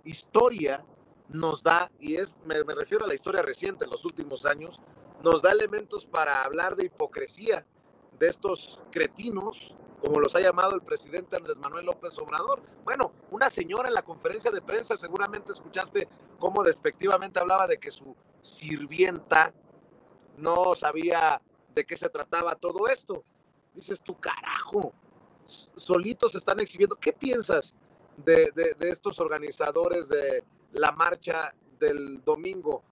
historia nos da, y me refiero a la historia reciente, en los últimos años, nos da elementos para hablar de hipocresía de estos cretinos, como los ha llamado el presidente Andrés Manuel López Obrador. Bueno, una señora en la conferencia de prensa, seguramente escuchaste cómo despectivamente hablaba de que su sirvienta no sabía de qué se trataba todo esto. Dices tú, carajo, solitos se están exhibiendo. ¿Qué piensas de estos organizadores de la marcha del domingo?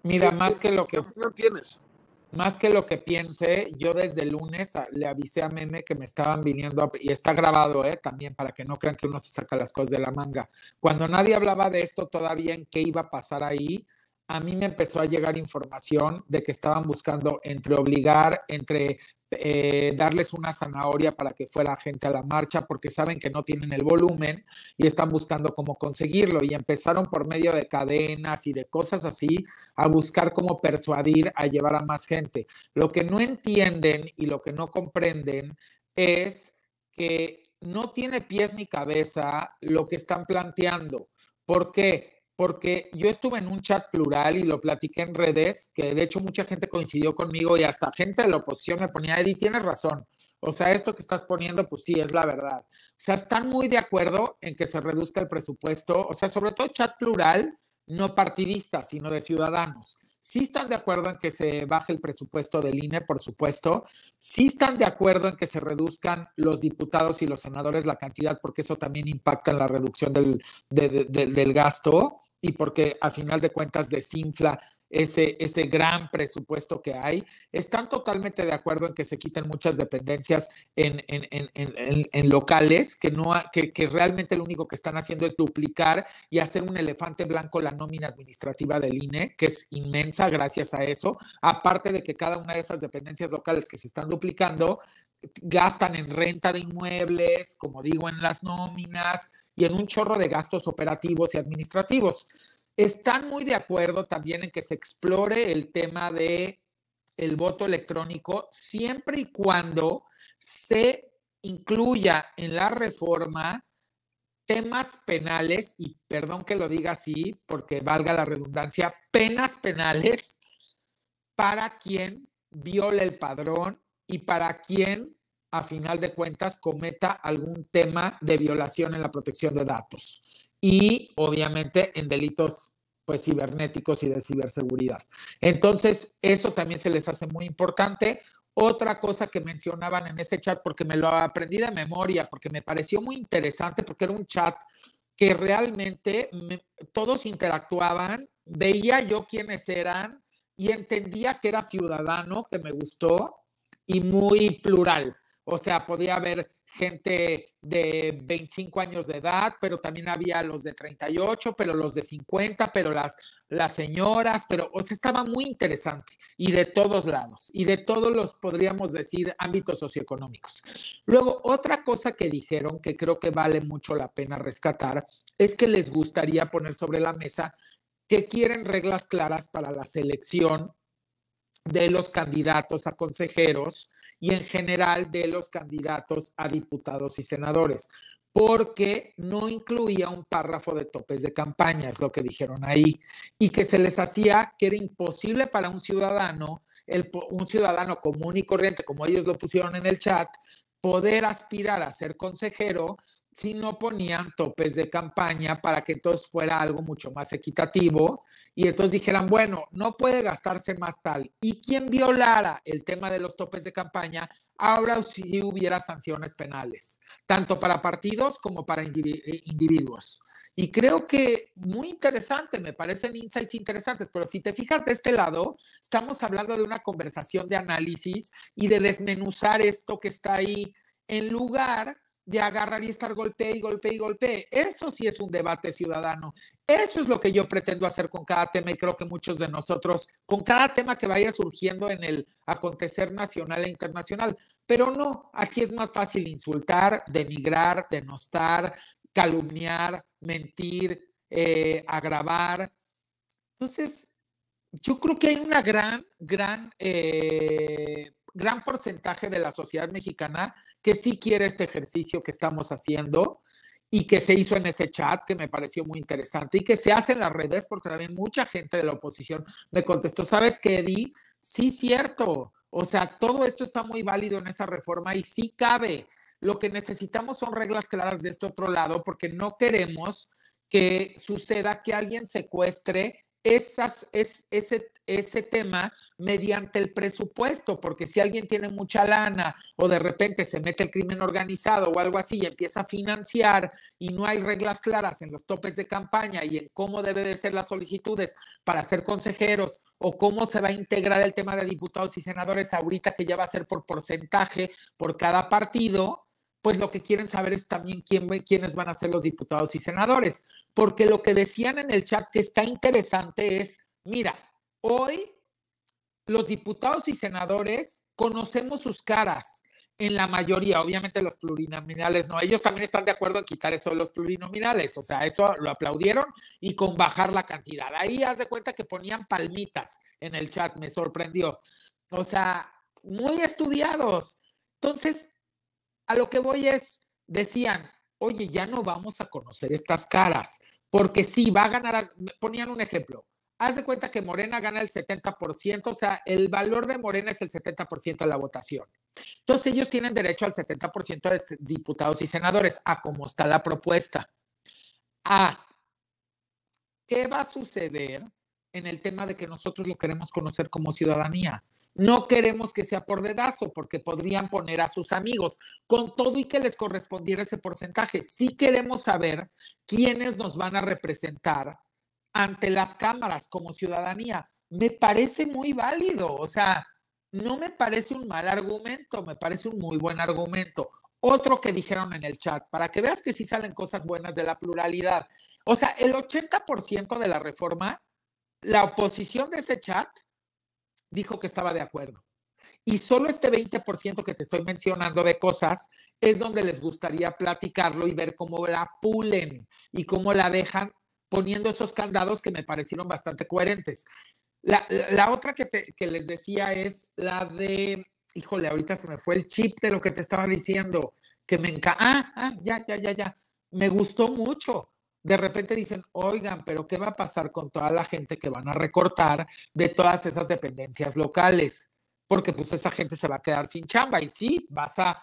Mira, ¿qué opinión tienes? Más que lo que piense, yo desde el lunes le avisé a Meme que me estaban viniendo, y está grabado también, para que no crean que uno se saca las cosas de la manga. Cuando nadie hablaba de esto todavía, en qué iba a pasar ahí, a mí me empezó a llegar información de que estaban buscando entre obligar, entre darles una zanahoria para que fuera gente a la marcha, porque saben que no tienen el volumen y están buscando cómo conseguirlo. Y empezaron por medio de cadenas y de cosas así a buscar cómo persuadir a llevar a más gente. Lo que no entienden y lo que no comprenden es que no tiene pies ni cabeza lo que están planteando. ¿Por qué? Porque yo estuve en un chat plural y lo platiqué en redes, que de hecho mucha gente coincidió conmigo y hasta gente de la oposición me ponía, Eddie, tienes razón. O sea, esto que estás poniendo, pues sí, es la verdad. O sea, están muy de acuerdo en que se reduzca el presupuesto, o sea, sobre todo chat plural, no partidistas, sino de ciudadanos. Sí están de acuerdo en que se baje el presupuesto del INE, por supuesto. Sí están de acuerdo en que se reduzcan los diputados y los senadores la cantidad, porque eso también impacta en la reducción del gasto y porque a final de cuentas desinfla ese gran presupuesto que hay. Están totalmente de acuerdo en que se quiten muchas dependencias en locales, que realmente lo único que están haciendo es duplicar y hacer un elefante blanco la nómina administrativa del INE, que es inmensa gracias a eso, aparte de que cada una de esas dependencias locales que se están duplicando gastan en renta de inmuebles, como digo, en las nóminas y en un chorro de gastos operativos y administrativos. Están muy de acuerdo también en que se explore el tema de el voto electrónico siempre y cuando se incluya en la reforma temas penales, y perdón que lo diga así porque valga la redundancia, penas penales para quien viole el padrón y para quien a final de cuentas cometa algún tema de violación en la protección de datos y obviamente en delitos pues cibernéticos y de ciberseguridad. Entonces, eso también se les hace muy importante. Otra cosa que mencionaban en ese chat, porque me lo aprendí de memoria, porque me pareció muy interesante, porque era un chat que realmente todos interactuaban, veía yo quiénes eran y entendía que era ciudadano, que me gustó, y muy plural. O sea, podía haber gente de 25 años de edad, pero también había los de 38, pero los de 50, pero las señoras, pero, o sea, estaba muy interesante y de todos lados y de todos los, podríamos decir, ámbitos socioeconómicos. Luego, otra cosa que dijeron que creo que vale mucho la pena rescatar es que les gustaría poner sobre la mesa que quieren reglas claras para la selección de los candidatos a consejeros y en general de los candidatos a diputados y senadores, porque no incluía un párrafo de topes de campaña, es lo que dijeron ahí, y que se les hacía que era imposible para un ciudadano común y corriente, como ellos lo pusieron en el chat, poder aspirar a ser consejero si no ponían topes de campaña para que entonces fuera algo mucho más equitativo y entonces dijeran, bueno, no puede gastarse más tal. Y quien violara el tema de los topes de campaña, ahora sí hubiera sanciones penales, tanto para partidos como para individuos. Y creo que muy interesante, me parecen insights interesantes, pero si te fijas de este lado, estamos hablando de una conversación de análisis y de desmenuzar esto que está ahí, en lugar de agarrar y estar golpee y golpee y golpee. Eso sí es un debate ciudadano. Eso es lo que yo pretendo hacer con cada tema y creo que muchos de nosotros, con cada tema que vaya surgiendo en el acontecer nacional e internacional. Pero no, aquí es más fácil insultar, denigrar, denostar, calumniar, mentir, agravar. Entonces, yo creo que hay una gran porcentaje de la sociedad mexicana que sí quiere este ejercicio que estamos haciendo y que se hizo en ese chat, que me pareció muy interesante, y que se hace en las redes, porque también mucha gente de la oposición me contestó, ¿sabes qué, Eddie? Sí, cierto. O sea, todo esto está muy válido en esa reforma y sí cabe. Lo que necesitamos son reglas claras de este otro lado, porque no queremos que suceda que alguien secuestre ese tema mediante el presupuesto, porque si alguien tiene mucha lana o de repente se mete el crimen organizado o algo así y empieza a financiar y no hay reglas claras en los topes de campaña y en cómo debe de ser las solicitudes para ser consejeros o cómo se va a integrar el tema de diputados y senadores ahorita que ya va a ser por porcentaje por cada partido, pues lo que quieren saber es también quiénes van a ser los diputados y senadores. Porque lo que decían en el chat que está interesante es, mira, hoy los diputados y senadores conocemos sus caras en la mayoría, obviamente los plurinominales no, ellos también están de acuerdo en quitar eso de los plurinominales, o sea, eso lo aplaudieron y con bajar la cantidad. Ahí haz de cuenta que ponían palmitas en el chat, me sorprendió. O sea, muy estudiados. Entonces, a lo que voy es, decían, oye, ya no vamos a conocer estas caras, porque sí, va a ganar, ponían un ejemplo, haz de cuenta que Morena gana el 70%, o sea, el valor de Morena es el 70% de la votación. Entonces ellos tienen derecho al 70% de diputados y senadores, a cómo está la propuesta. ¿Qué va a suceder en el tema de que nosotros lo queremos conocer como ciudadanía? No queremos que sea por dedazo, porque podrían poner a sus amigos, con todo y que les correspondiera ese porcentaje. Sí queremos saber quiénes nos van a representar ante las cámaras como ciudadanía. Me parece muy válido, o sea, no me parece un mal argumento, me parece un muy buen argumento. Otro que dijeron en el chat, para que veas que sí salen cosas buenas de la pluralidad. O sea, el 80% de la reforma, la oposición de ese chat dijo que estaba de acuerdo. Y solo este 20% que te estoy mencionando de cosas es donde les gustaría platicarlo y ver cómo la pulen y cómo la dejan poniendo esos candados que me parecieron bastante coherentes. La otra que les decía es la de, híjole, ahorita se me fue el chip de lo que te estaba diciendo, que me encanta, ya, me gustó mucho. De repente dicen, oigan, pero ¿qué va a pasar con toda la gente que van a recortar de todas esas dependencias locales? Porque pues esa gente se va a quedar sin chamba y sí, vas a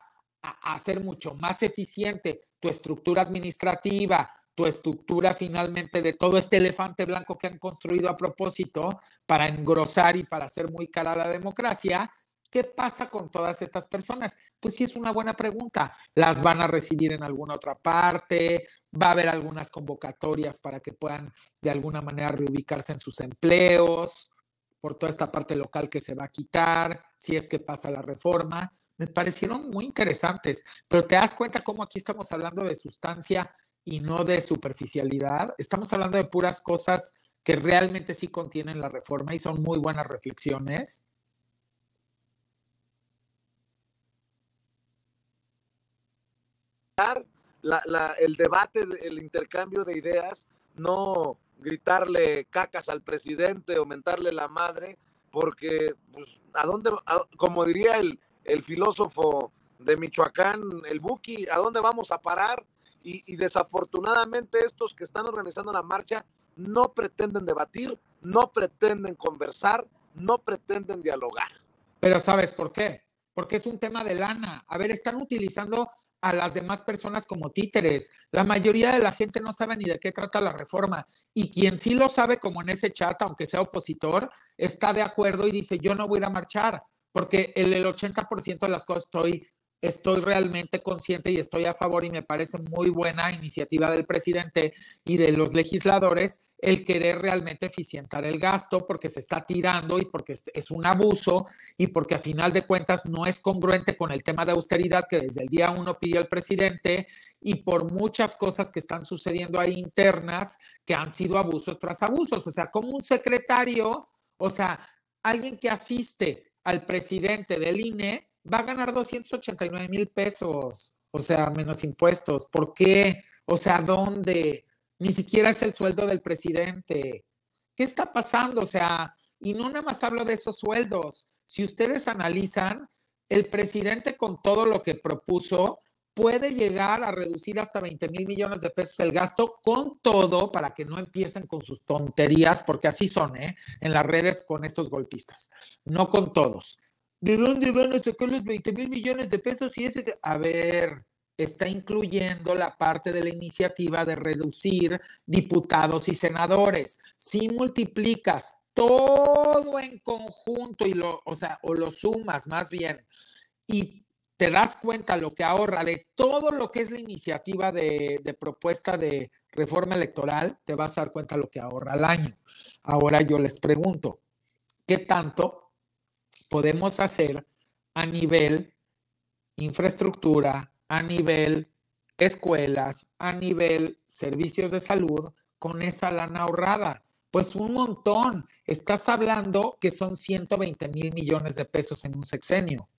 hacer mucho más eficiente tu estructura administrativa, tu estructura finalmente de todo este elefante blanco que han construido a propósito para engrosar y para hacer muy cara la democracia. ¿Qué pasa con todas estas personas? Pues sí, es una buena pregunta. ¿Las van a recibir en alguna otra parte? ¿Va a haber algunas convocatorias para que puedan de alguna manera reubicarse en sus empleos? Por toda esta parte local que se va a quitar, si es que pasa la reforma. Me parecieron muy interesantes, pero te das cuenta cómo aquí estamos hablando de sustancia y no de superficialidad. Estamos hablando de puras cosas que realmente sí contienen la reforma y son muy buenas reflexiones. El debate, el intercambio de ideas, no gritarle cacas al presidente o mentarle la madre, porque, pues, como diría el filósofo de Michoacán, el Buki, ¿a dónde vamos a parar? Y desafortunadamente estos que están organizando la marcha no pretenden debatir, no pretenden conversar, no pretenden dialogar. Pero ¿sabes por qué? Porque es un tema de lana. A ver, están utilizando a las demás personas como títeres. La mayoría de la gente no sabe ni de qué trata la reforma. Y quien sí lo sabe, como en ese chat, aunque sea opositor, está de acuerdo y dice, yo no voy a ir a marchar, porque el 80% de las cosas estoy realmente consciente y estoy a favor y me parece muy buena iniciativa del presidente y de los legisladores el querer realmente eficientar el gasto porque se está tirando y porque es un abuso y porque a final de cuentas no es congruente con el tema de austeridad que desde el día 1 pidió el presidente y por muchas cosas que están sucediendo ahí internas que han sido abusos tras abusos. O sea, como un secretario, o sea, alguien que asiste al presidente del INE va a ganar 289,000 pesos, o sea, menos impuestos. ¿Por qué? O sea, ¿dónde? Ni siquiera es el sueldo del presidente. ¿Qué está pasando? O sea, y no nada más hablo de esos sueldos. Si ustedes analizan, el presidente con todo lo que propuso, puede llegar a reducir hasta 20,000 millones de pesos el gasto con todo, para que no empiecen con sus tonterías, porque así son, en las redes con estos golpistas, no con todos. ¿De dónde van a sacar los 20,000 millones de pesos? Y ese, a ver, está incluyendo la parte de la iniciativa de reducir diputados y senadores. Si multiplicas todo en conjunto o lo sumas más bien, y te das cuenta lo que ahorra de todo lo que es la iniciativa de propuesta de reforma electoral, te vas a dar cuenta lo que ahorra al año. Ahora yo les pregunto, ¿qué tanto podemos hacer a nivel infraestructura, a nivel escuelas, a nivel servicios de salud con esa lana ahorrada? Pues un montón. Estás hablando que son 120,000 millones de pesos en un sexenio.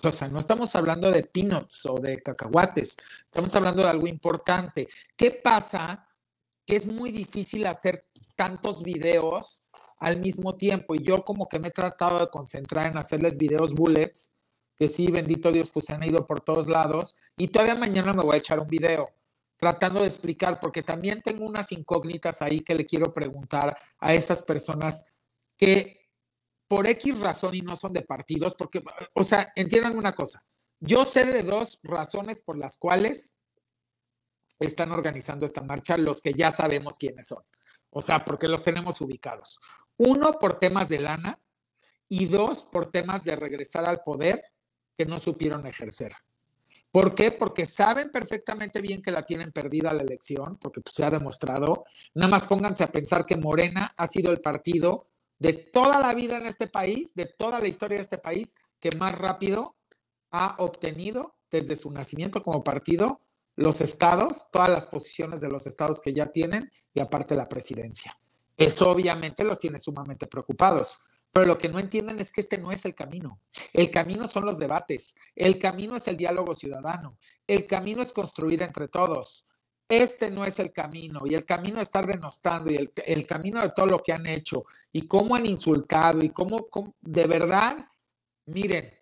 O sea, no estamos hablando de peanuts o de cacahuates, estamos hablando de algo importante. ¿Qué pasa? Que es muy difícil hacer tantos videos al mismo tiempo, y yo como que me he tratado de concentrar en hacerles videos bullets, que sí, bendito Dios, pues se han ido por todos lados, y todavía mañana me voy a echar un video tratando de explicar, porque también tengo unas incógnitas ahí que le quiero preguntar a esas personas que por X razón y no son de partidos, porque, o sea, entiendan una cosa, yo sé de dos razones por las cuales están organizando esta marcha, los que ya sabemos quiénes son, o sea, porque los tenemos ubicados. Uno, por temas de lana, y dos, por temas de regresar al poder que no supieron ejercer. ¿Por qué? Porque saben perfectamente bien que la tienen perdida la elección, porque pues, se ha demostrado. Nada más pónganse a pensar que Morena ha sido el partido de toda la vida en este país, de toda la historia de este país, que más rápido ha obtenido desde su nacimiento como partido los estados, todas las posiciones de los estados que ya tienen, y aparte la presidencia. Eso obviamente los tiene sumamente preocupados. Pero lo que no entienden es que este no es el camino. El camino son los debates. El camino es el diálogo ciudadano. El camino es construir entre todos. Este no es el camino. Y el camino es estar denostando. Y el camino de todo lo que han hecho. Y cómo han insultado. Y cómo de verdad, miren,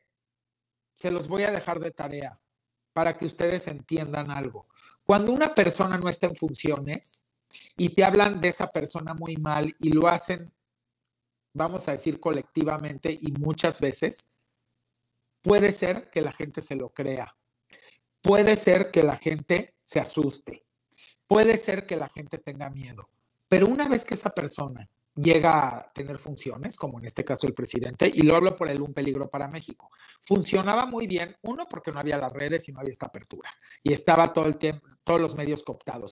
se los voy a dejar de tarea para que ustedes entiendan algo. Cuando una persona no está en funciones y te hablan de esa persona muy mal y lo hacen, vamos a decir colectivamente y muchas veces, puede ser que la gente se lo crea, puede ser que la gente se asuste, puede ser que la gente tenga miedo, pero una vez que esa persona llega a tener funciones, como en este caso el presidente, y lo hablo por el Un Peligro para México, funcionaba muy bien, uno, porque no había las redes y no había esta apertura, y estaba todo el tiempo, todos los medios cooptados,